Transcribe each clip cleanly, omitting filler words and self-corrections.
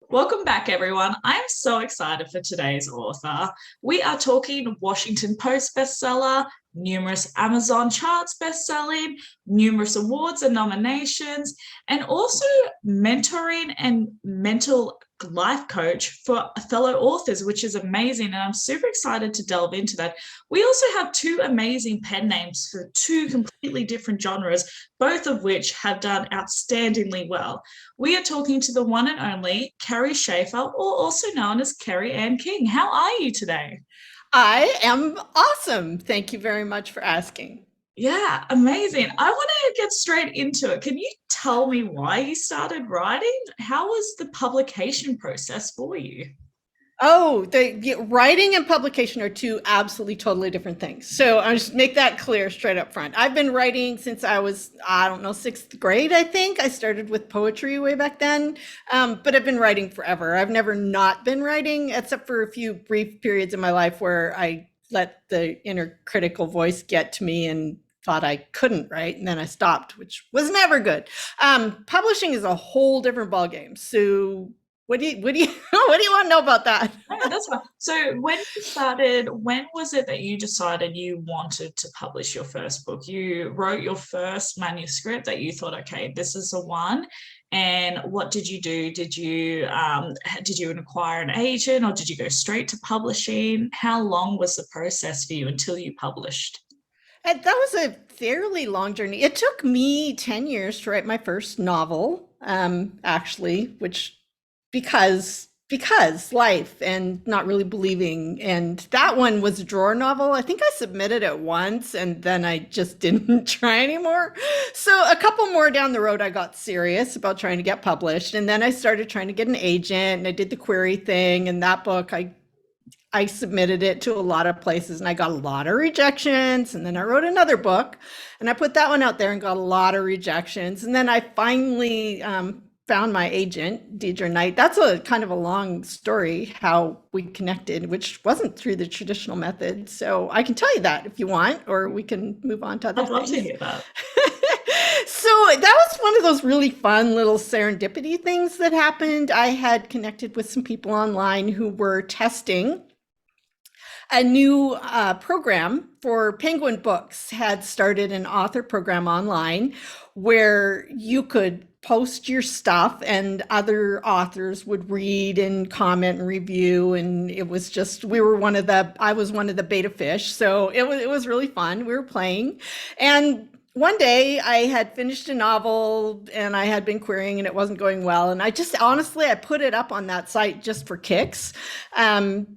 Welcome back, everyone. I'm so excited for today's author. We are talking Washington Post bestseller, numerous Amazon charts bestselling, numerous awards and nominations, and also mentoring and mental life coach for fellow authors, which is amazing. And I'm super excited to delve into that. We also have two amazing pen names for two completely different genres, both of which have done outstandingly well. We are talking to the one and only Kerry Schafer, or also known as Kerry Anne King. How are you today? I am awesome. Thank you very much for asking. Yeah, amazing. I want to get straight into it. Can you tell me why you started writing? How was the publication process for you? Oh, writing and publication are two absolutely totally different things. So I'll just make that clear straight up front. I've been writing since I was, I don't know, sixth grade, I think. I started with poetry way back then, but I've been writing forever. I've never not been writing, except for a few brief periods in my life where I let the inner critical voice get to me and thought I couldn't write, and then I stopped, which was never good. Publishing is a whole different ballgame. So what do you what do you want to know about that? Oh, that's fine. So when was it that you decided you wanted to publish your first book? You wrote your first manuscript that you thought, okay, this is the one. And what did you do? Did you acquire an agent or did you go straight to publishing? How long was the process for you until you published? And that was a fairly long journey. It took me 10 years to write my first novel, actually, which because life and not really believing. And that one was a drawer novel. I think I submitted it once and then I just didn't try anymore. So a couple more down the road, I got serious about trying to get published. And then I started trying to get an agent and I did the query thing. And that book, I submitted it to a lot of places and I got a lot of rejections. And then I wrote another book and I put that one out there and got a lot of rejections. And then I finally found my agent, Deidre Knight. That's a kind of a long story how we connected, which wasn't through the traditional method. So I can tell you that if you want, or we can move on to other I'd love to things. hear that. So that was one of those really fun little serendipity things that happened. I had connected with some people online who were testing a new program for Penguin Books had started an author program online where you could post your stuff and other authors would read and comment and review, and it was just we were one of the I was one of the beta fish, so it was really fun. We were playing, and one day I had finished a novel and I had been querying and it wasn't going well. And I just honestly, I put it up on that site just for kicks,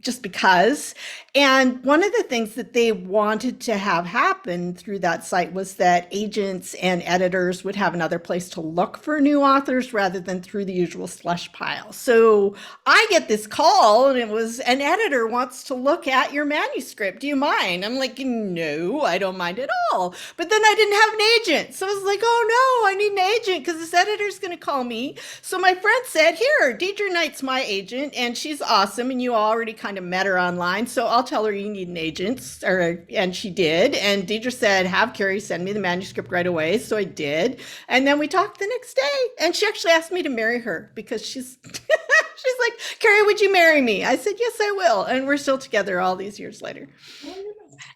just because. And one of the things that they wanted to have happen through that site was that agents and editors would have another place to look for new authors rather than through the usual slush pile. So I get this call and it was an editor wants to look at your manuscript. Do you mind? I'm like, no, I don't mind at all. But then I didn't have an agent. So I was like, oh no, I need an agent because this editor's going to call me. So my friend said, here, Deidre Knight's my agent and she's awesome. And you already kind of met her online. So I'll tell her you need an agent. And she did. And Deidre said, have Kerry send me the manuscript right away. So I did. And then we talked the next day. And she actually asked me to marry her because she's she's like, Kerry, would you marry me? I said, yes, I will. And we're still together all these years later.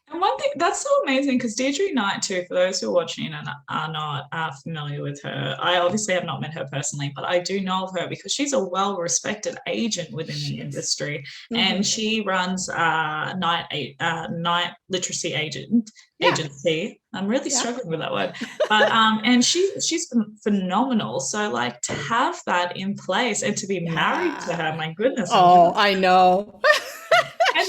And one thing that's so amazing because Deirdre Knight, too, for those who are watching and are not familiar with her, I obviously have not met her personally, but I do know of her because she's a well respected agent within the She is. industry. And Mm-hmm. she runs Night Literacy Yeah. Agency. I'm really Yeah. struggling with that word. But and she's been phenomenal. So like to have that in place and to be married to her, Yeah. my goodness, I'm Oh, just I know. and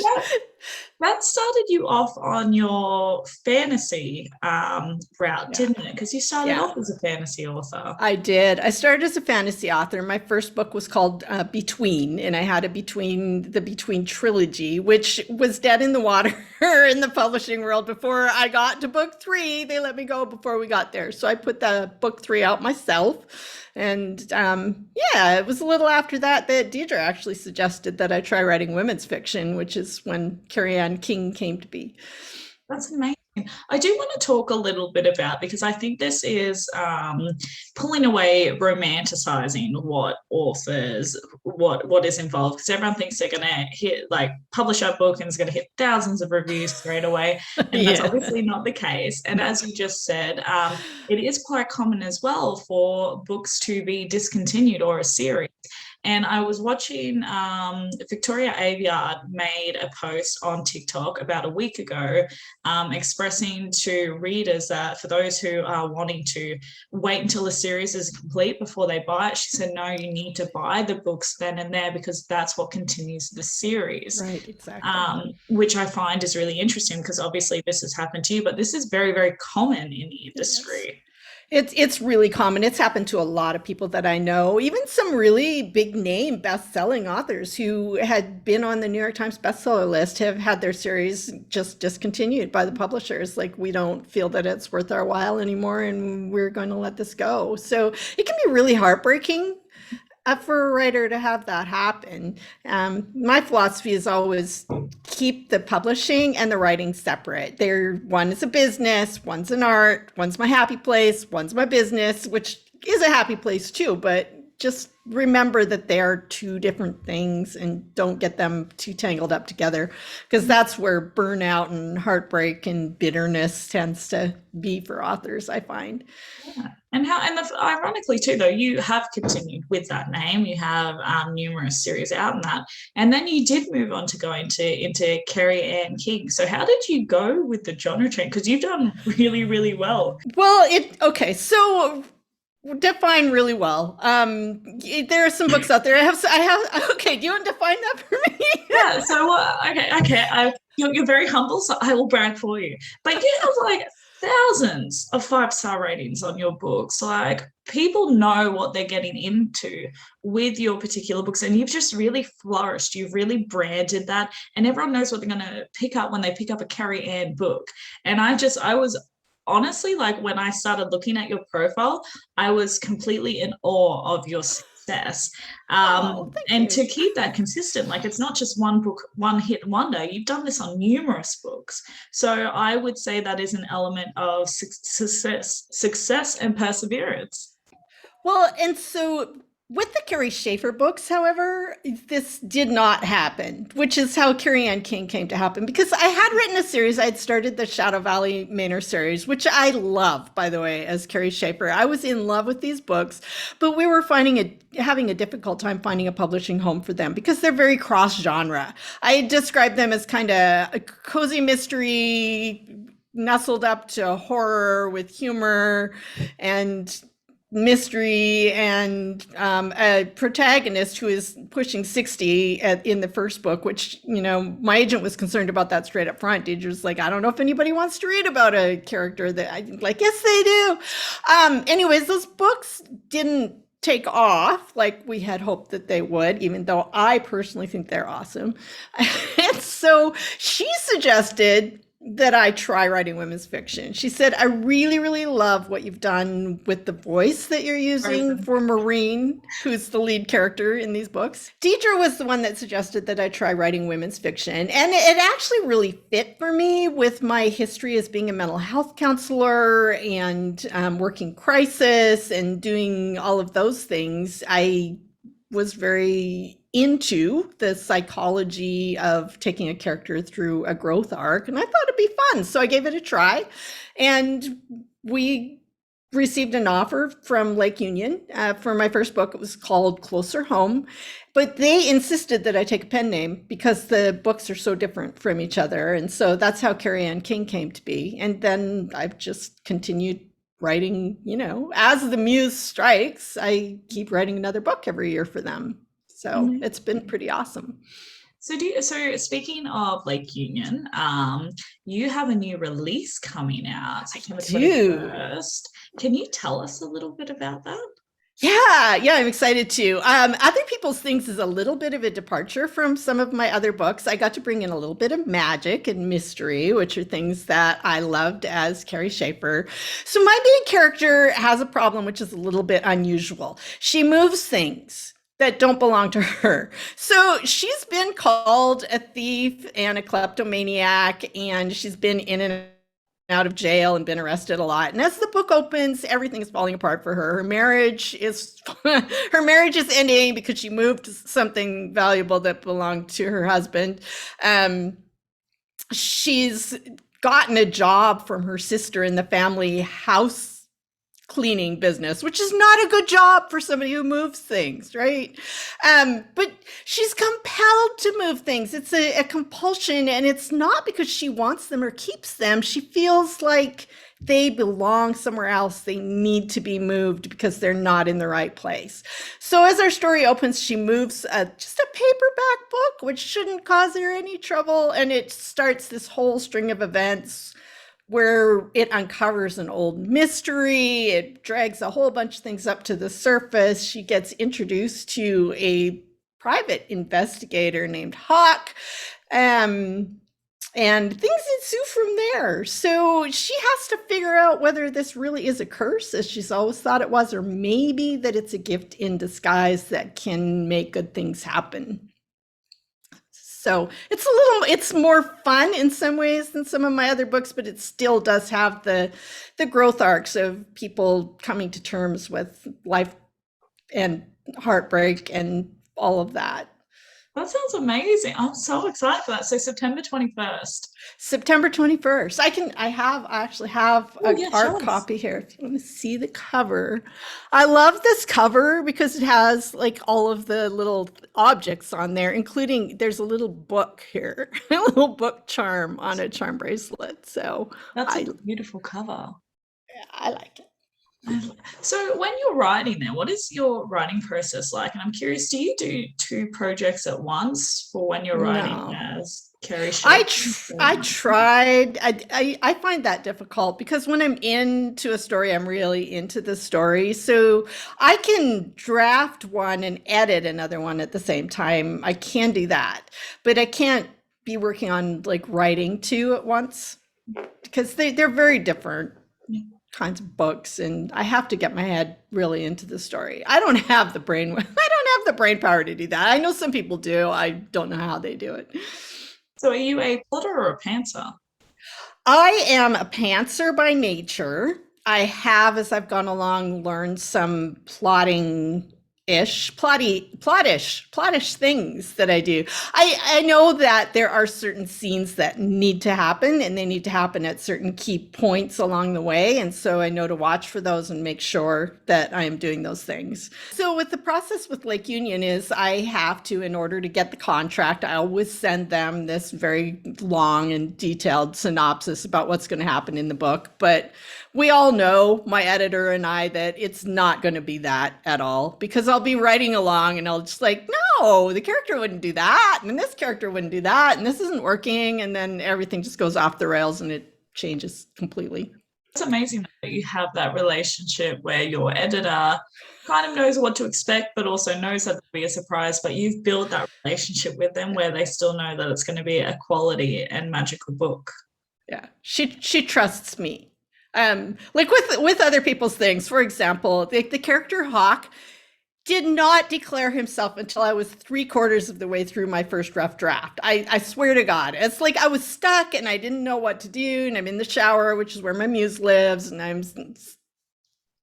that started you off on your fantasy route, Yeah. didn't it? Because you started Yeah. off as a fantasy author. I did. I started as a fantasy author. My first book was called Between, and I had a Between trilogy, which was dead in the water in the publishing world before I got to book three. They let me go before we got there, so I put the book three out myself. And yeah, it was a little after that that Deidre actually suggested that I try writing women's fiction, which is when Kerry Anne King came to be. That's amazing. I do want to talk a little bit about, because I think this is pulling away romanticizing what authors, what is involved, because everyone thinks they're going to hit, like, publish a book and it's going to hit thousands of reviews straight away, and that's Yeah. obviously not the case. And as you just said, it is quite common as well for books to be discontinued, or a series. And I was watching, Victoria Aveyard made a post on TikTok about a week ago, expressing to readers that for those who are wanting to wait until the series is complete before they buy it, she said, no, you need to buy the books then and there, because that's what continues the series. Right, exactly. Which I find is really interesting, because obviously this has happened to you, but this is very, very common in the Yes. industry. It's really common. It's happened to a lot of people that I know, even some really big name best-selling authors who had been on the New York Times bestseller list have had their series just discontinued by the publishers. Like, we don't feel that it's worth our while anymore, and we're going to let this go. So it can be really heartbreaking for a writer to have that happen. My philosophy is always keep the publishing and the writing separate. They're, one is a business, one's an art, one's my happy place, one's my business, which is a happy place too, but just remember that they are two different things and don't get them too tangled up together, because that's where burnout and heartbreak and bitterness tends to be for authors, I find. Yeah. Ironically too, though, you have continued with that name. You have numerous series out in that, and then you did move on to go into Kerry Anne King. So how did you go with the genre change? Because you've done really, really well. Well, okay, so define really well. There are some books out there. Okay, do you want to define that for me? Yeah. So okay. You're very humble, so I will brag for you. But you have like thousands of 5-star ratings on your books. Like, people know what they're getting into with your particular books, and you've just really flourished. You've really branded that, and everyone knows what they're going to pick up when they pick up a Kerry Anne book. And I was honestly, like, when I started looking at your profile, I was completely in awe of your success. Oh, thank And you. to keep that consistent, like, it's not just one book, one hit wonder. You've done this on numerous books. So I would say that is an element of success and perseverance. Well, and so with the Kerry Schafer books, however, this did not happen, which is how Kerry Anne King came to happen. Because I had written a series, I had started the Shadow Valley Manor series, which I love, by the way, as Kerry Schafer. I was in love with these books, but we were having a difficult time finding a publishing home for them because they're very cross genre. I describe them as kind of a cozy mystery nestled up to horror with humor and mystery, and a protagonist who is pushing 60 in the first book, which, my agent was concerned about that straight up front. Deidre's like, I don't know if anybody wants to read about a character that I like. Yes, they do. Anyways, those books didn't take off like we had hoped that they would, even though I personally think they're awesome. And so she suggested that I try writing women's fiction. She said, I really, really love what you've done with the voice that you're using for Maureen, who's the lead character in these books. Deidre was the one that suggested that I try writing women's fiction. And it actually really fit for me with my history as being a mental health counselor and working crisis and doing all of those things. I was very into the psychology of taking a character through a growth arc, and I thought it'd be fun. So I gave it a try, and we received an offer from Lake Union for my first book. It was called Closer Home, but they insisted that I take a pen name because the books are so different from each other. And so that's how Kerry Anne King came to be. And then I've just continued writing, as the muse strikes, I keep writing another book every year for them. So it's been pretty awesome. So speaking of Lake Union, you have a new release coming out September 21st. Can you tell us a little bit about that? Yeah, I'm excited too. Other People's Things is a little bit of a departure from some of my other books. I got to bring in a little bit of magic and mystery, which are things that I loved as Kerry Schafer. So my main character has a problem, which is a little bit unusual. She moves things that don't belong to her. So she's been called a thief and a kleptomaniac, and she's been in and out of jail and been arrested a lot. And as the book opens, everything is falling apart for her. Her marriage is her marriage is ending because she moved something valuable that belonged to her husband. She's gotten a job from her sister in the family house cleaning business, which is not a good job for somebody who moves things, right? But she's compelled to move things. It's a compulsion, and it's not because she wants them or keeps them. She feels like they belong somewhere else. They need to be moved because they're not in the right place. So as our story opens, she moves just a paperback book, which shouldn't cause her any trouble, and it starts this whole string of events where it uncovers an old mystery. It drags a whole bunch of things up to the surface. She gets introduced to a private investigator named Hawk, and things ensue from there. So she has to figure out whether this really is a curse, as she's always thought it was, or maybe that it's a gift in disguise that can make good things happen. So it's more fun in some ways than some of my other books, but it still does have the growth arcs of people coming to terms with life and heartbreak and all of that. That sounds amazing. I'm so excited for that. So September 21st. September 21st. I actually have an art copy here. If you want to see the cover. I love this cover because it has like all of the little objects on there, including there's a little book here, a little book charm on a charm bracelet. So that's a beautiful cover. I like it. So when you're writing then, what is your writing process like? And I'm curious, do you do 2 projects at once for when you're writing as Kerry Schafer? I tried. I find that difficult because when I'm into a story, I'm really into the story. So I can draft one and edit another one at the same time. I can do that, but I can't be working on like writing 2 at once because they're very different kinds of books, and I have to get my head really into the story. I don't have the brain power to do that. I know some people do. I don't know how they do it. So are you a plotter or a pantser? I am a pantser by nature. I have, as I've gone along, learned some plottish things that I do. I know that there are certain scenes that need to happen, and they need to happen at certain key points along the way. And so I know to watch for those and make sure that I am doing those things. So with the process with Lake Union is I have to, in order to get the contract, I always send them this very long and detailed synopsis about what's going to happen in the book. But we all know, my editor and I, that it's not going to be that at all, because I'll be writing along and I'll just like, no, the character wouldn't do that, and this character wouldn't do that, and this isn't working, and then everything just goes off the rails and it changes completely. It's amazing that you have that relationship where your editor kind of knows what to expect, but also knows that there'll be a surprise, but you've built that relationship with them where they still know that it's going to be a quality and magical book. Yeah, she trusts me. Like with other people's things, for example, the character Hawk did not declare himself until I was 3/4 of the way through my first rough draft. I swear to God, it's like I was stuck and I didn't know what to do, and I'm in the shower, which is where my muse lives, and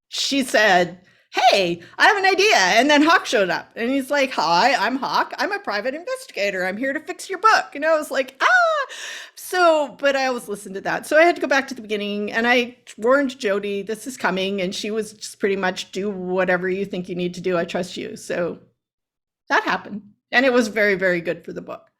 she said, hey, I have an idea. And then Hawk showed up and he's like, hi, I'm Hawk. I'm a private investigator. I'm here to fix your book. And I was like, So, but I always listened to that. So I had to go back to the beginning, and I warned Jody, this is coming. And she was just pretty much, do whatever you think you need to do. I trust you. So that happened. And it was very, very good for the book.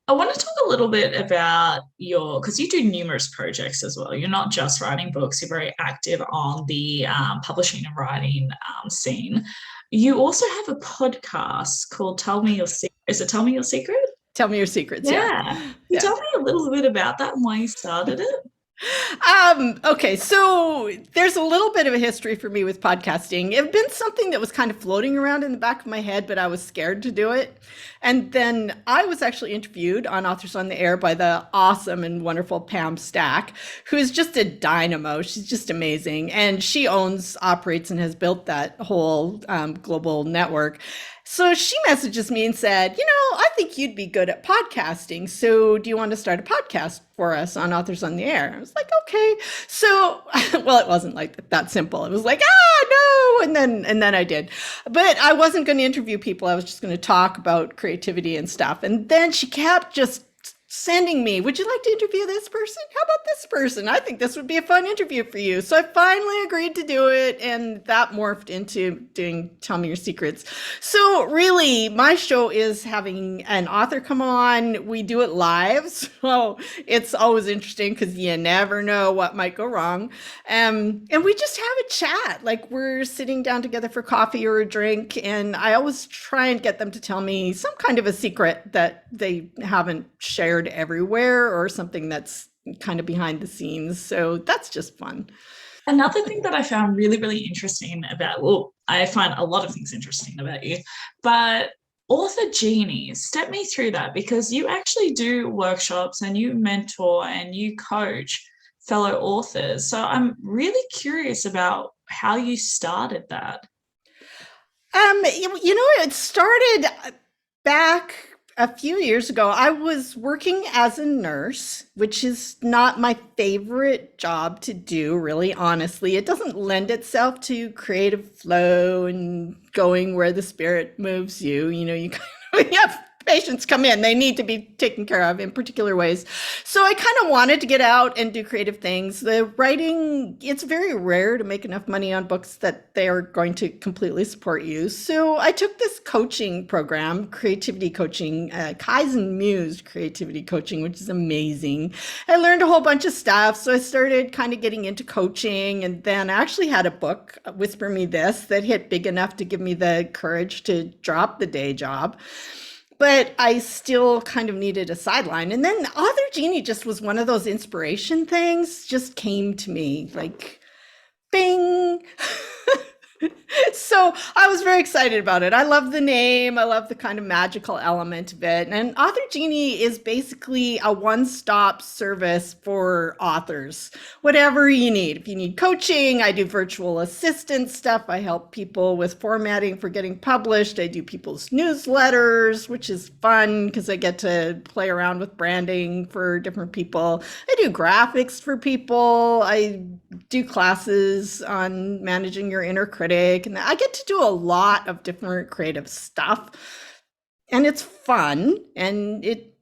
I want to talk a little bit about because you do numerous projects as well. You're not just writing books, you're very active on the publishing and writing scene. You also have a podcast called Tell Me Your Secret. Is it Tell Me Your Secret? Tell Me Your Secrets. Yeah. Can you tell me a little bit about that and why you started it? Okay, so there's a little bit of a history for me with podcasting. It had been something that was kind of floating around in the back of my head, but I was scared to do it. And then I was actually interviewed on Authors on the Air by the awesome and wonderful Pam Stack, who is just a dynamo. She's just amazing. And she operates and has built that whole global network. So she messages me and said, I think you'd be good at podcasting. So do you want to start a podcast for us on Authors on the Air? I was like, okay. So, well, it wasn't like that simple. It was like, no. And then I did. But I wasn't going to interview people. I was just going to talk about creativity and stuff. And then she kept just sending me, would you like to interview this person? How about this person? I think this would be a fun interview for you. So I finally agreed to do it, and that morphed into doing Tell Me Your Secrets. So really, my show is having an author come on. We do it live, so it's always interesting because you never know what might go wrong. And we just have a chat, like we're sitting down together for coffee or a drink, and I always try and get them to tell me some kind of a secret that they haven't shared everywhere, or something that's kind of behind the scenes. So that's just fun. Another thing that I found really, really interesting about, well, I find a lot of things interesting about you, but author Genie, step me through that, because you actually do workshops and you mentor and you coach fellow authors. So I'm really curious about how you started that. It started back a few years ago. I was working as a nurse, which is not my favorite job to do, really, honestly. It doesn't lend itself to creative flow and going where the spirit moves you. You kind of, you have patients come in, they need to be taken care of in particular ways. So I kind of wanted to get out and do creative things. The writing, it's very rare to make enough money on books that they are going to completely support you. So I took this coaching program, creativity coaching, Kaizen Muse creativity coaching, which is amazing. I learned a whole bunch of stuff. So I started kind of getting into coaching, and then I actually had a book, Whisper Me This, that hit big enough to give me the courage to drop the day job. But I still kind of needed a sideline. And then Author Genie just was one of those inspiration things, just came to me like bing. So I was very excited about it. I love the name. I love the kind of magical element of it. And Author Genie is basically a one-stop service for authors. Whatever you need. If you need coaching, I do virtual assistant stuff. I help people with formatting for getting published. I do people's newsletters, which is fun because I get to play around with branding for different people. I do graphics for people. I do classes on managing your inner critic, and I get to do a lot of different creative stuff, and it's fun, and it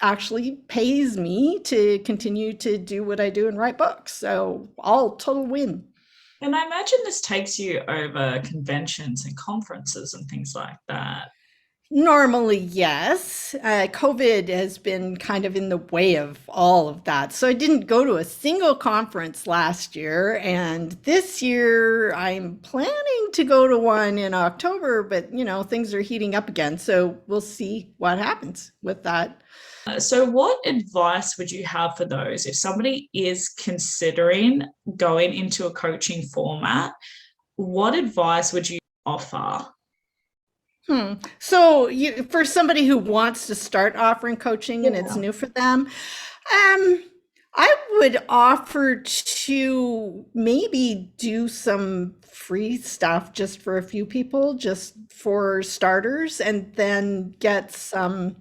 actually pays me to continue to do what I do and write books. So all total win. And I imagine this takes you over conventions and conferences and things like that. Normally, yes. COVID has been kind of in the way of all of that. So I didn't go to a single conference last year. And this year I'm planning to go to one in October, but things are heating up again. So we'll see what happens with that. So, what advice would you have for those if somebody is considering going into a coaching format? What advice would you offer? So for somebody who wants to start offering coaching and it's Yeah. new for them, I would offer to maybe do some free stuff just for a few people, just for starters, and then get some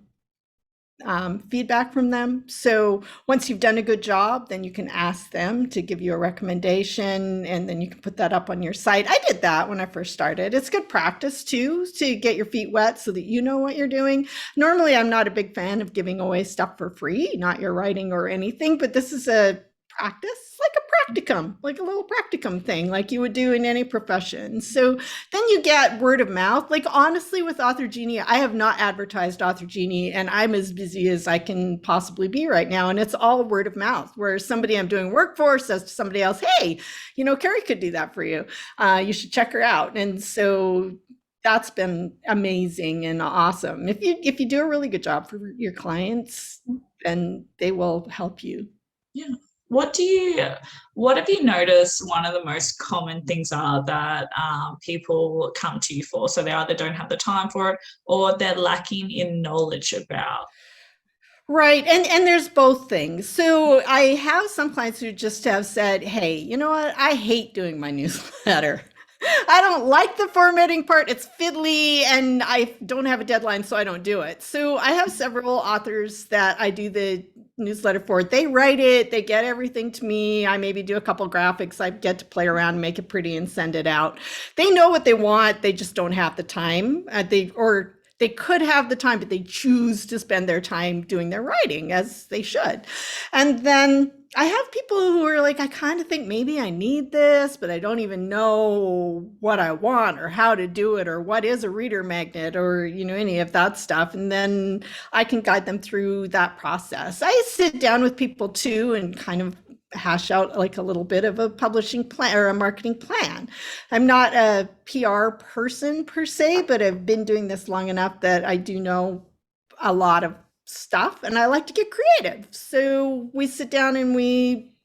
feedback from them. So once you've done a good job, then you can ask them to give you a recommendation, and then you can put that up on your site. I did that when I first started. It's good practice too, to get your feet wet so that you know what you're doing. Normally, I'm not a big fan of giving away stuff for free, not your writing or anything, but this is a practice, like a practicum, like a little practicum thing, like you would do in any profession. So then you get word of mouth. Like honestly, with Author Genie, I have not advertised Author Genie, and I'm as busy as I can possibly be right now. And it's all word of mouth, where somebody I'm doing work for says to somebody else, hey, Kerry could do that for you. You should check her out. And so that's been amazing and awesome. If you do a really good job for your clients, then they will help you. Yeah. What have you noticed one of the most common things are that people come to you for? So they either don't have the time for it or they're lacking in knowledge about. Right. And there's both things. So I have some clients who just have said, hey, you know what? I hate doing my newsletter. I don't like the formatting part. It's fiddly and I don't have a deadline, so I don't do it. So I have several authors that I do the newsletter for. They write it, they get everything to me. I maybe do a couple graphics. I get to play around, make it pretty, and send it out. They know what they want, they just don't have the time. They could have the time, but they choose to spend their time doing their writing as they should. And then I have people who are like, I kind of think maybe I need this, but I don't even know what I want or how to do it or what is a reader magnet or, any of that stuff. And then I can guide them through that process. I sit down with people too and kind of hash out like a little bit of a publishing plan or a marketing plan. I'm not a PR person per se, but I've been doing this long enough that I do know a lot of stuff and I like to get creative. So we sit down and we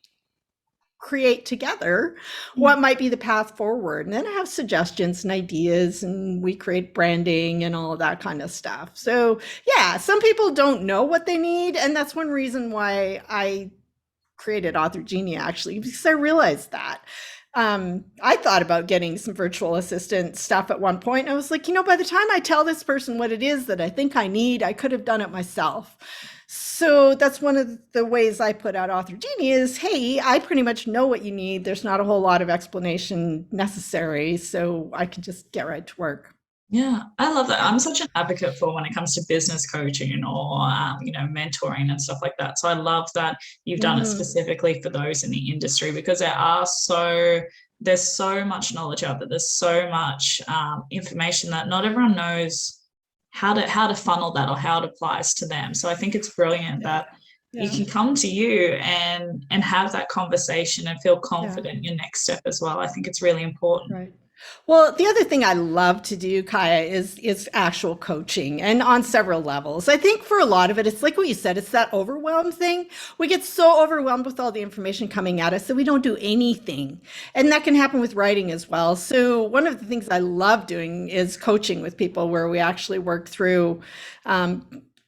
create together what might be the path forward. And then I have suggestions and ideas and we create branding and all of that kind of stuff. So yeah, some people don't know what they need. And that's one reason why I created Author Genie, actually, because I realized that. I thought about getting some virtual assistant stuff at one point. I was like, by the time I tell this person what it is that I think I need, I could have done it myself. So that's one of the ways I put out Author Genie is, hey, I pretty much know what you need. There's not a whole lot of explanation necessary, so I can just get right to work. Yeah, I love that. I'm such an advocate for when it comes to business coaching or, mentoring and stuff like that. So I love that you've done it specifically for those in the industry because there's so much knowledge out there. There's so much information that not everyone knows how to funnel that or how it applies to them. So I think it's brilliant that you can come to you and have that conversation and feel confident in your next step as well. I think it's really important. Right. Well, the other thing I love to do, Kaya, is actual coaching and on several levels. I think for a lot of it, it's like what you said, it's that overwhelm thing. We get so overwhelmed with all the information coming at us that we don't do anything. And that can happen with writing as well. So one of the things I love doing is coaching with people where we actually work through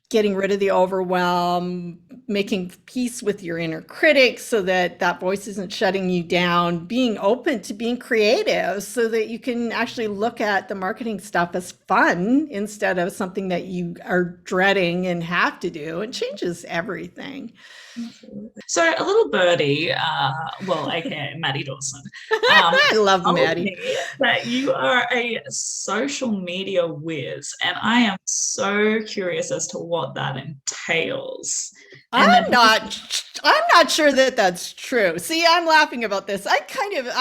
getting rid of the overwhelm, making peace with your inner critic so that that voice isn't shutting you down, being open to being creative so that you can actually look at the marketing stuff as fun instead of something that you are dreading and have to do. It changes everything. So a little birdie, aka Maddie Dawson. I love Maddie. That you are a social media whiz, and I am so curious as to what that entails. I'm not sure that that's true. See, I'm laughing about this. I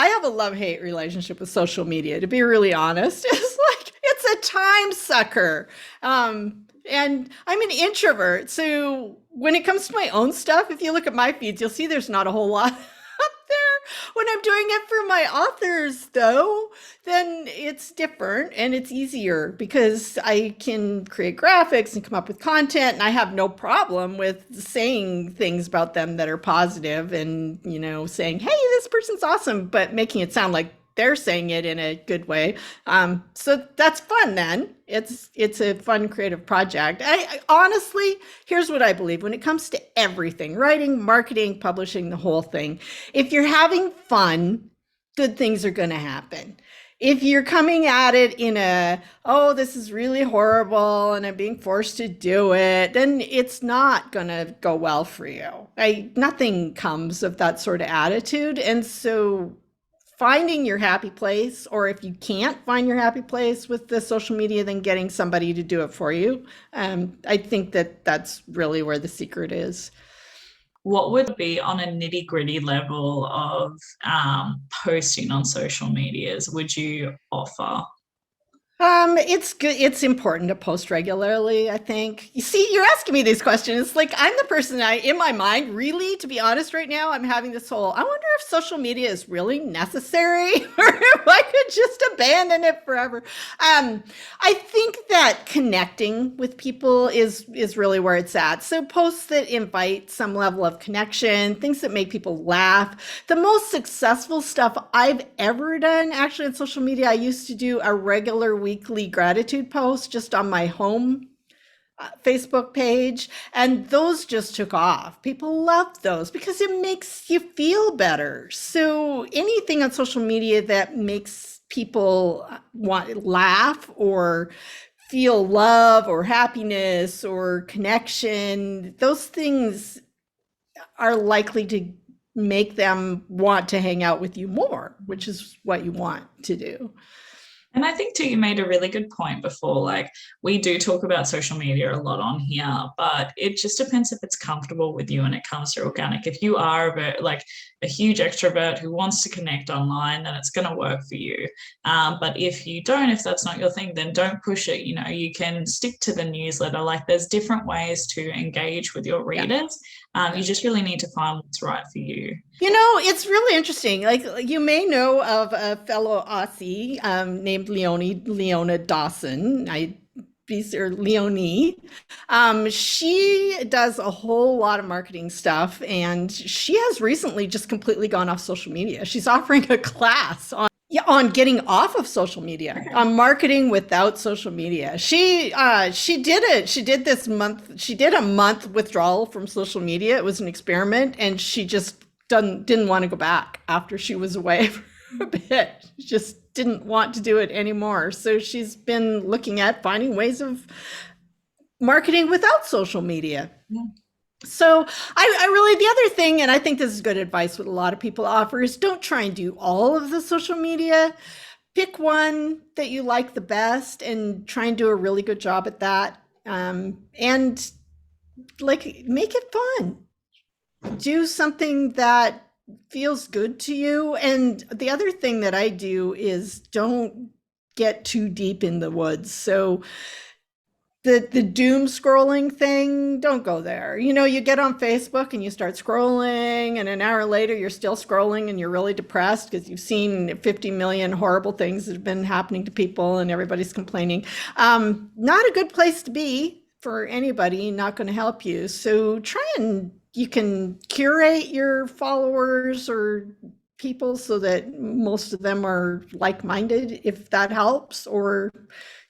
have a love-hate relationship with social media, to be really honest. It's a time sucker. And I'm an introvert. So when it comes to my own stuff, if you look at my feeds, you'll see there's not a whole lot up there. When I'm doing it for my authors, though, then it's different and it's easier because I can create graphics and come up with content. And I have no problem with saying things about them that are positive and, saying, hey, this person's awesome, but making it sound like they're saying it in a good way. So that's fun then. It's a fun creative project. I honestly, here's what I believe when it comes to everything, writing, marketing, publishing, the whole thing. If you're having fun, good things are going to happen. If you're coming at it in this is really horrible and I'm being forced to do it, then it's not going to go well for you. Nothing comes of that sort of attitude. And so finding your happy place, or if you can't find your happy place with the social media, then getting somebody to do it for you. I think that's really where the secret is. What would be on a nitty-gritty level of posting on social medias would you offer? It's good. It's important to post regularly, I think. You see, you're asking me these questions. It's like I'm the person in my mind, really, to be honest, right now, I'm having this I wonder if social media is really necessary or if I could just abandon it forever. I think that connecting with people is really where it's at. So posts that invite some level of connection, things that make people laugh. The most successful stuff I've ever done, actually, on social media, I used to do a regular weekly gratitude post just on my home Facebook page, and those just took off. People love those because it makes you feel better. So anything on social media that makes people laugh or feel love or happiness or connection, those things are likely to make them want to hang out with you more, which is what you want to do. And I think too, you made a really good point before. Like, we do talk about social media a lot on here, but it just depends if it's comfortable with you and it comes through organic. If you are like a huge extrovert who wants to connect online, then it's going to work for you. But if you don't, if that's not your thing, then don't push it. You know, you can stick to the newsletter. Like, there's different ways to engage with your readers. You just really need to find what's right for you. You know, it's really interesting. Like, you may know of a fellow Aussie named Leona Dawson. Or Leonie. She does a whole lot of marketing stuff, and she has recently just completely gone off social media. She's offering a class on getting off of social media, on marketing without social media. She did it. She did this month. She did a month withdrawal from social media. It was an experiment, and she just didn't want to go back after she was away for a bit. She just didn't want to do it anymore. So she's been looking at finding ways of marketing without social media. Yeah. So I really, the other thing, and I think this is good advice, what a lot of people offer, is don't try and do all of the social media. Pick one that you like the best and try and do a really good job at that. And like, make it fun. Do something that feels good to you. And the other thing that I do is don't get too deep in the woods. So the doom scrolling thing, don't go there. You know, you get on Facebook and you start scrolling, and an hour later you're still scrolling and you're really depressed because you've seen 50 million horrible things that have been happening to people and everybody's complaining. Not a good place to be for anybody, not going to help you. So you can curate your followers or people so that most of them are like-minded, if that helps, or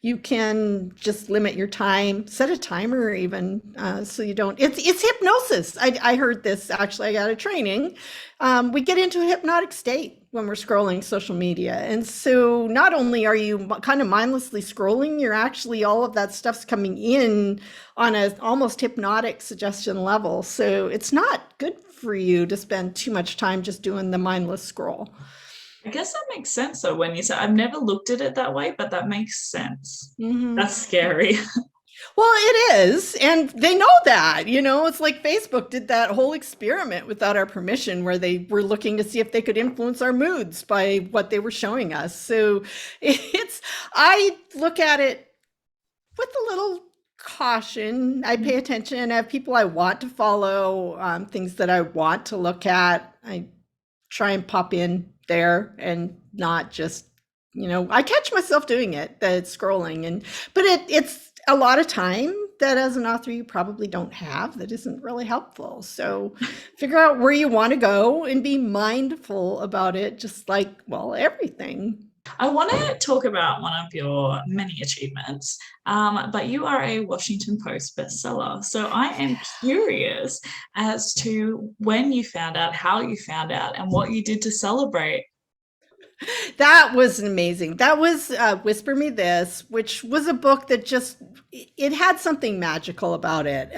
you can just limit your time, set a timer even, so you don't, it's hypnosis. I heard this, actually, I got a training. We get into a hypnotic state when we're scrolling social media. And so not only are you kind of mindlessly scrolling, you're actually, all of that stuff's coming in on a almost hypnotic suggestion level. So it's not good for you to spend too much time just doing the mindless scroll. I guess that makes sense though, when you say, I've never looked at it that way, but that makes sense. Mm-hmm. That's scary. Well, it is. And they know that, you know, it's like Facebook did that whole experiment without our permission where they were looking to see if they could influence our moods by what they were showing us. So I look at it with a little caution. I pay attention. I have people I want to follow, things that I want to look at. I try and pop in there and not just, you know, I catch myself doing it, that it's scrolling, but it's a lot of time that as an author you probably don't have, that isn't really helpful. So figure out where you want to go and be mindful about it, just like, well, everything. I want to talk about one of your many achievements, but you are a Washington Post bestseller. So I am curious as to when you found out, how you found out, and what you did to celebrate. That was amazing. That was Whisper Me This, which was a book that just, it had something magical about it.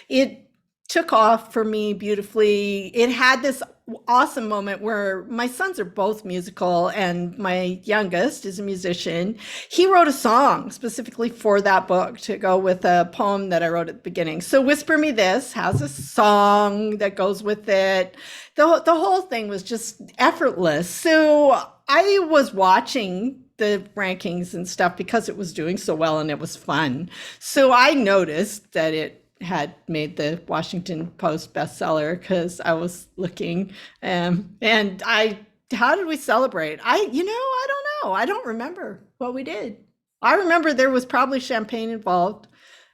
It took off for me beautifully. It had this awesome moment where my sons are both musical and my youngest is a musician. He wrote a song specifically for that book to go with a poem that I wrote at the beginning. So Whisper Me This has a song that goes with it. The whole thing was just effortless. So I was watching the rankings and stuff because it was doing so well and it was fun. So I noticed that it had made the Washington Post bestseller because I was looking, and how did we celebrate? I don't know. I don't remember what we did. I remember there was probably champagne involved.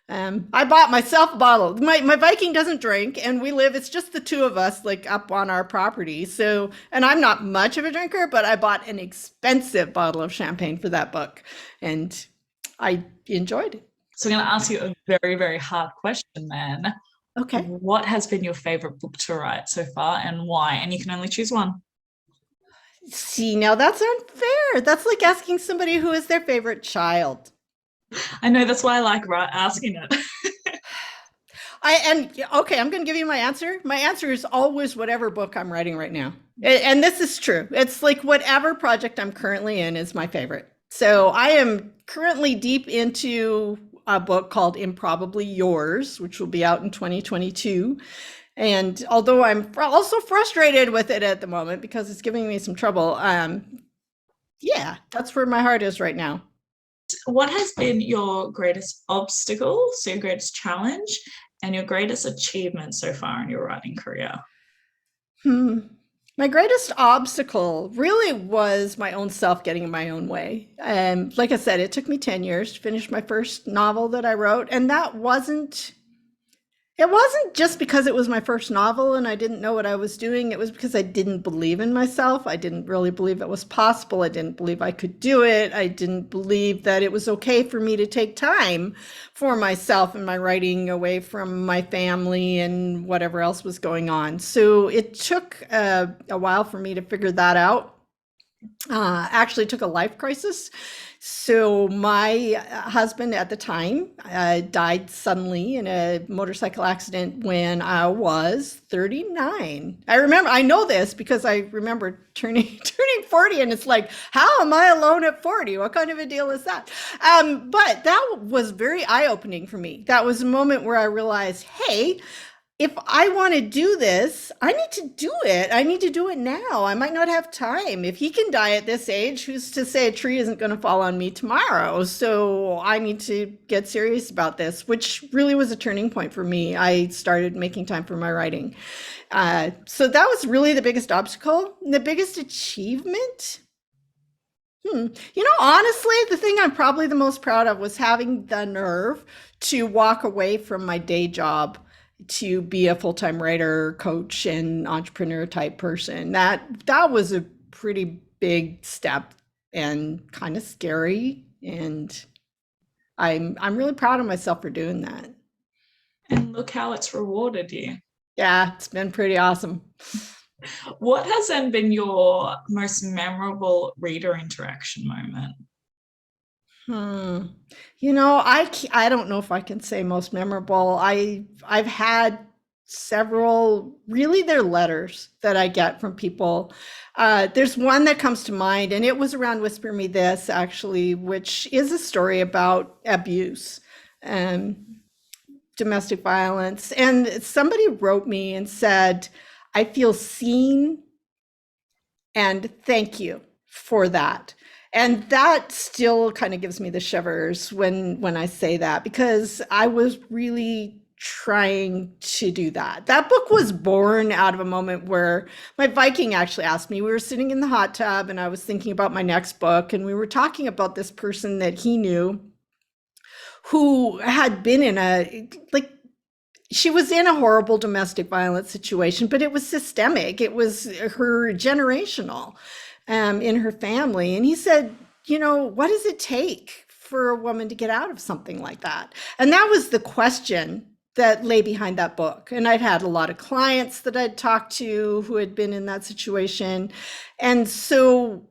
I bought myself a bottle. My Viking doesn't drink, and it's just the two of us, like, up on our property. So, and I'm not much of a drinker, but I bought an expensive bottle of champagne for that book, and I enjoyed it. So I'm going to ask you a very, very hard question then. Okay. What has been your favorite book to write so far and why? And you can only choose one. See, now that's unfair. That's like asking somebody who is their favorite child. I know that's why I like asking it. I and okay, I'm going to give you my answer. My answer is always whatever book I'm writing right now. And this is true. It's like whatever project I'm currently in is my favorite. So I am currently deep into a book called Improbably Yours, which will be out in 2022. And although I'm also frustrated with it at the moment because it's giving me some trouble, yeah, that's where my heart is right now. What has been your greatest obstacle, so your greatest challenge, and your greatest achievement so far in your writing career? Hmm. My greatest obstacle really was my own self getting in my own way. Like I said, it took me 10 years to finish my first novel that I wrote. And it wasn't just because it was my first novel and I didn't know what I was doing. It was because I didn't believe in myself. I didn't really believe it was possible. I didn't believe I could do it. I didn't believe that it was okay for me to take time for myself and my writing away from my family and whatever else was going on. So it took a while for me to figure that out. Actually took a life crisis. So my husband at the time died suddenly in a motorcycle accident when I was 39. I know this because I remember turning 40, and it's like, how am I alone at 40? What kind of a deal is that? But that was very eye-opening for me. That was a moment where I realized, hey, if I want to do this, I need to do it. I need to do it now. I might not have time. If he can die at this age, who's to say a tree isn't going to fall on me tomorrow? So I need to get serious about this, which really was a turning point for me. I started making time for my writing. So that was really the biggest obstacle. The biggest achievement. Honestly, the thing I'm probably the most proud of was having the nerve to walk away from my day job to be a full-time writer, coach, and entrepreneur type person. That was a pretty big step and kind of scary. And I'm really proud of myself for doing that. And look how it's rewarded you. Yeah, it's been pretty awesome. What has then been your most memorable reader interaction moment? Hmm. I don't know if I can say most memorable. I've had several, really they're letters that I get from people. There's one that comes to mind, and it was around Whisper Me This, actually, which is a story about abuse, um, domestic violence. And somebody wrote me and said, I feel seen and thank you for that. And that still kind of gives me the shivers when I say that, because I was really trying to do that. That book was born out of a moment where my Viking actually asked me. We were sitting in the hot tub and I was thinking about my next book, and we were talking about this person that he knew who had been in she was in a horrible domestic violence situation, but it was systemic. It was her generational in her family. And he said, what does it take for a woman to get out of something like that? And that was the question that lay behind that book. And I'd had a lot of clients that I'd talked to who had been in that situation. And so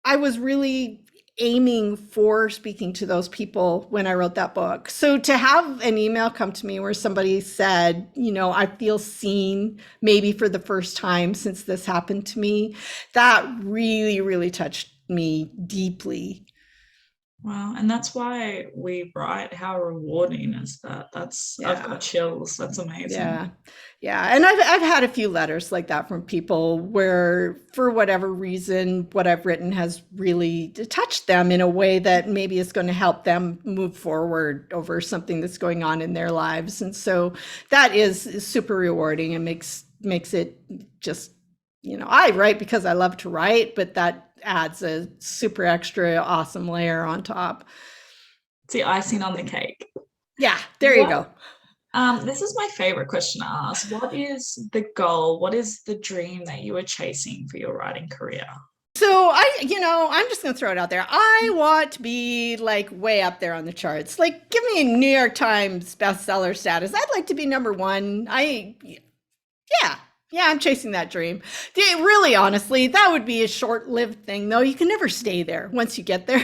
I was really aiming for speaking to those people when I wrote that book. So to have an email come to me where somebody said, I feel seen maybe for the first time since this happened to me, that really, really touched me deeply. Wow. And that's why we write. How rewarding is that? I've Yeah. got chills. That's amazing. Yeah. Yeah. And I've had a few letters like that from people where, for whatever reason, what I've written has really touched them in a way that maybe is going to help them move forward over something that's going on in their lives. And so that is super rewarding and makes it just, I write because I love to write, but that adds a super extra awesome layer on top. It's the icing on the cake. Yeah, there you go. This is my favorite question to ask. What is the goal? What is the dream that you are chasing for your writing career? So I'm just going to throw it out there. I want to be like way up there on the charts. Like, give me a New York Times bestseller status. I'd like to be number one. Yeah, Yeah, I'm chasing that dream. Really, honestly, that would be a short-lived thing, though. You can never stay there once you get there.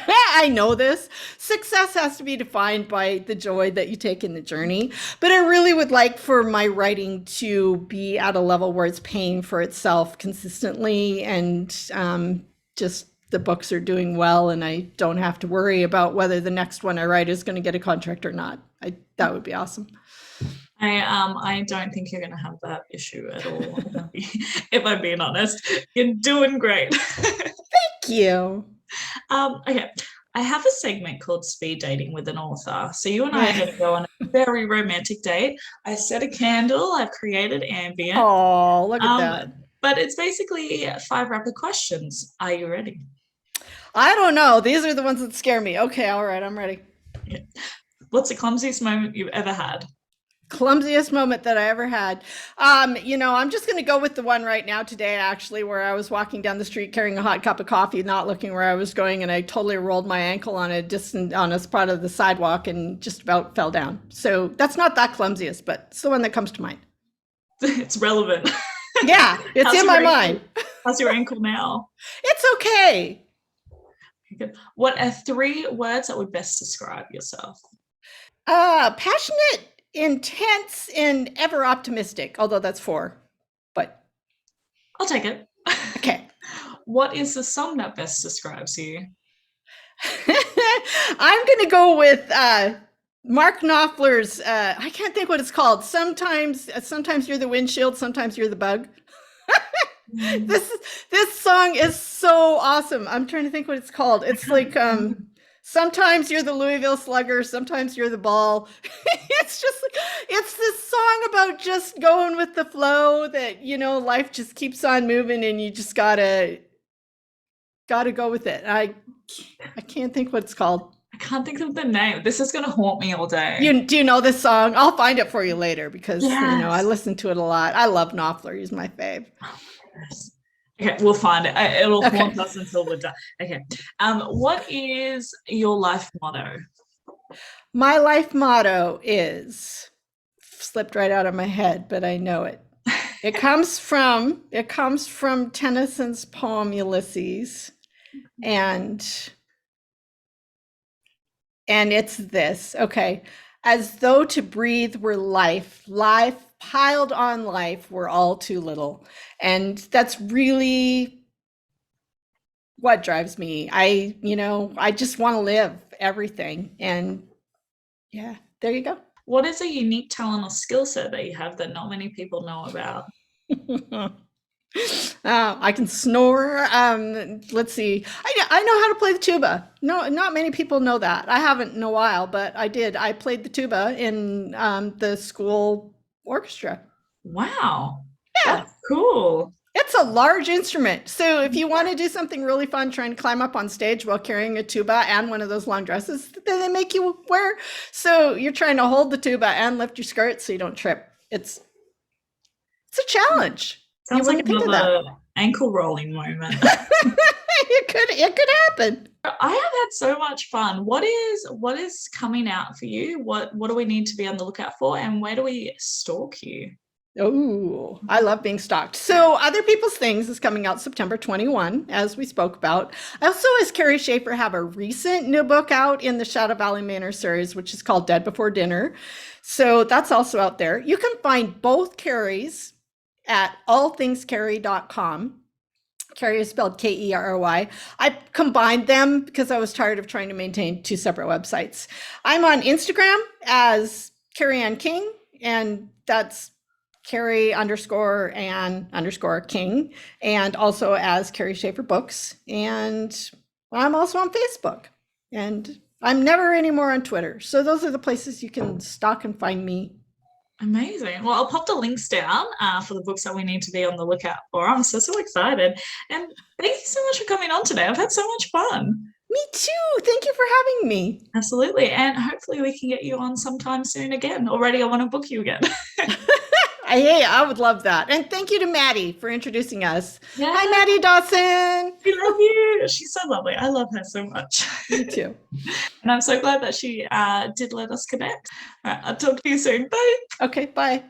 I know this. Success has to be defined by the joy that you take in the journey. But I really would like for my writing to be at a level where it's paying for itself consistently, and just the books are doing well, and I don't have to worry about whether the next one I write is going to get a contract or not. That would be awesome. I don't think you're going to have that issue at all. If I'm being honest, you're doing great. Thank you. Okay, I have a segment called Speed Dating with an Author. So you and I are going to go on a very romantic date. I set a candle. I've created ambient. Oh, look at that. But it's basically 5 rapid questions. Are you ready? I don't know. These are the ones that scare me. Okay, all right, I'm ready. Yeah. What's the clumsiest moment you've ever had? Clumsiest moment that I ever had. I'm just going to go with the one right now today, actually, where I was walking down the street carrying a hot cup of coffee, not looking where I was going, and I totally rolled my ankle on a spot of the sidewalk and just about fell down. So that's not that clumsiest, but it's the one that comes to mind. It's relevant. Yeah, it's in my mind. How's your ankle now? It's okay. What are 3 words that would best describe yourself? Passionate, intense, and ever optimistic, although that's 4, but I'll take it. Okay. What is the song that best describes you? I'm going to go with Mark Knopfler's, I can't think what it's called. Sometimes you're the windshield, sometimes you're the bug. This song is so awesome. I'm trying to think what it's called. It's like sometimes you're the Louisville Slugger, sometimes you're the ball. It's this song about just going with the flow, that life just keeps on moving and you just gotta go with it. I can't think what it's called. I can't think of the name. This is going to haunt me all day. Do you know this song? I'll find it for you later because yes. I listen to it a lot. I love Knopfler. He's my fave. Okay, we'll find it. It'll haunt us until we're done. Okay. What is your life motto? My life motto is, slipped right out of my head, but I know it. It comes from Tennyson's poem Ulysses, and it's this. Okay. As though to breathe were life piled on life were all too little. And that's really what drives me. I just want to live everything. And yeah, there you go. What is a unique talent or skill set that you have that not many people know about? I can snore. Let's see. I know how to play the tuba. No, not many people know that. I haven't in a while, but I did. I played the tuba in the school orchestra. Wow. Yeah. That's cool. It's a large instrument. So if you want to do something really fun, trying to climb up on stage while carrying a tuba and one of those long dresses that they make you wear. So you're trying to hold the tuba and lift your skirt so you don't trip. It's a challenge. Sounds like another ankle rolling moment. It could happen. I have had so much fun. What is coming out for you? What do we need to be on the lookout for? And where do we stalk you? Oh, I love being stalked. So Other People's Things is coming out September 21, as we spoke about. I also, as Kerry Schafer, have a recent new book out in the Shadow Valley Manor series, which is called Dead Before Dinner. So that's also out there. You can find both Kerrys at allthingskerry.com. Kerry is spelled Kery. I combined them because I was tired of trying to maintain 2 separate websites. I'm on Instagram as Kerry Anne King, and that's Kerry_Anne_King, and also as Kerry Schafer Books. And I'm also on Facebook, and I'm never anymore on Twitter. So those are the places you can stalk and find me. Amazing. Well, I'll pop the links down for the books that we need to be on the lookout for. I'm so excited. And thank you so much for coming on today. I've had so much fun. Me too. Thank you for having me. Absolutely. And hopefully we can get you on sometime soon again. Already, I want to book you again. Hey, I would love that. And thank you to Maddie for introducing us. Yeah. Hi, Maddie Dawson. We love you. She's so lovely. I love her so much. Me too. And I'm so glad that she did let us connect. All right, I'll talk to you soon. Bye. Okay, bye.